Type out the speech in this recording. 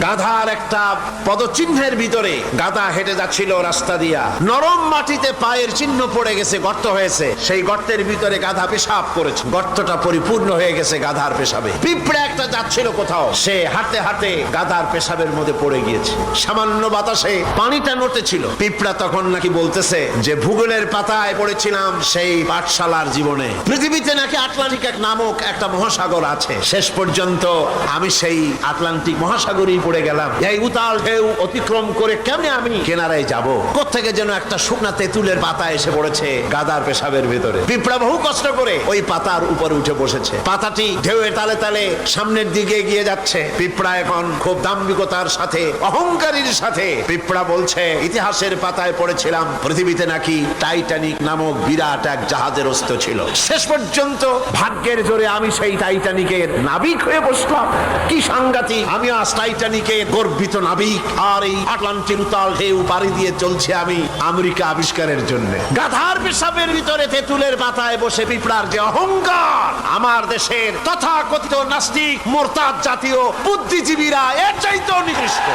গাধার একটা পদচিহ্নের ভিতরে গাধা হেঁটে যাচ্ছিল রাস্তা দিয়া, নরম মাটিতে পায়ের চিহ্ন পড়ে গেছে, গর্ত হয়েছে, সেই গর্তের ভিতরে গাধা পেশাব করেছে, গর্তটা পরিপূর্ণ হয়ে গেছে গাধার পেশাবে। পিঁপড়া একটা যাচ্ছিল কোথাও, সে হাঁটতে হাঁটতে গাধার পেশাবের মধ্যে পড়ে গিয়েছে, সামান্য বাতাসে পানিটা নড়তেছিল। পিঁপড়া তখন নাকি বলতেছে যে ভূগোলের পাতায় পড়েছিলাম সেই পাঠশালার জীবনে, পৃথিবীতে নাকি আটলান্টিক নামক একটা মহাসাগর আছে, শেষ পর্যন্ত আমি সেই আটলান্টিক মহাসাগরেই পড়ে গেলাম, এই উতাল ঢেউ অতিক্রম করে কেমনে আমি কিনারায় যাব? কোত্থেকে যেন একটা শুকনা তেঁতুলের পাতা এসে পড়েছে গাধার পেশাবের ভিতরে। পিঁপড়া বহু কষ্ট করে ওই পাতার উপরে উঠে বসেছে, পাতাটি ঢেউয়ের তালে তালে সামনের দিকে এগিয়ে যাচ্ছে। পিঁপড়া এখন খুব দাম্ভিকতার সাথে, অহংকারীর সাথে পিঁপড়া বলছে, ইতিহাসের পাতায় পড়েছিলাম পৃথিবীতে নাকি টাইটানিক নামক বিরাট এক জাহাজের অস্ত্র ছিল, শেষ পর্যন্ত ভাগ্যের জোরে আমি সেই টাইটানিকের নাবিক হয়ে বসলাম। কি সাংঘাতিক, আমি আজ টাইটানিকের গর্বিত নাবিক, আর এই আটলান্টিক উতাল ঢেউ পাড়ি দিয়ে চলছে আমি আমেরিকা আবিষ্কারের জন্য। গাধার পেশাবের ভিতরে তেঁতুলের পাতায় বসে পিঁপড়ার যে অহংকার, আমার দেশের তথাকথিত নাস্তিক মোরতাদ জাতীয় বুদ্ধিজীবীরা এর চাইতেও নিকৃষ্ট।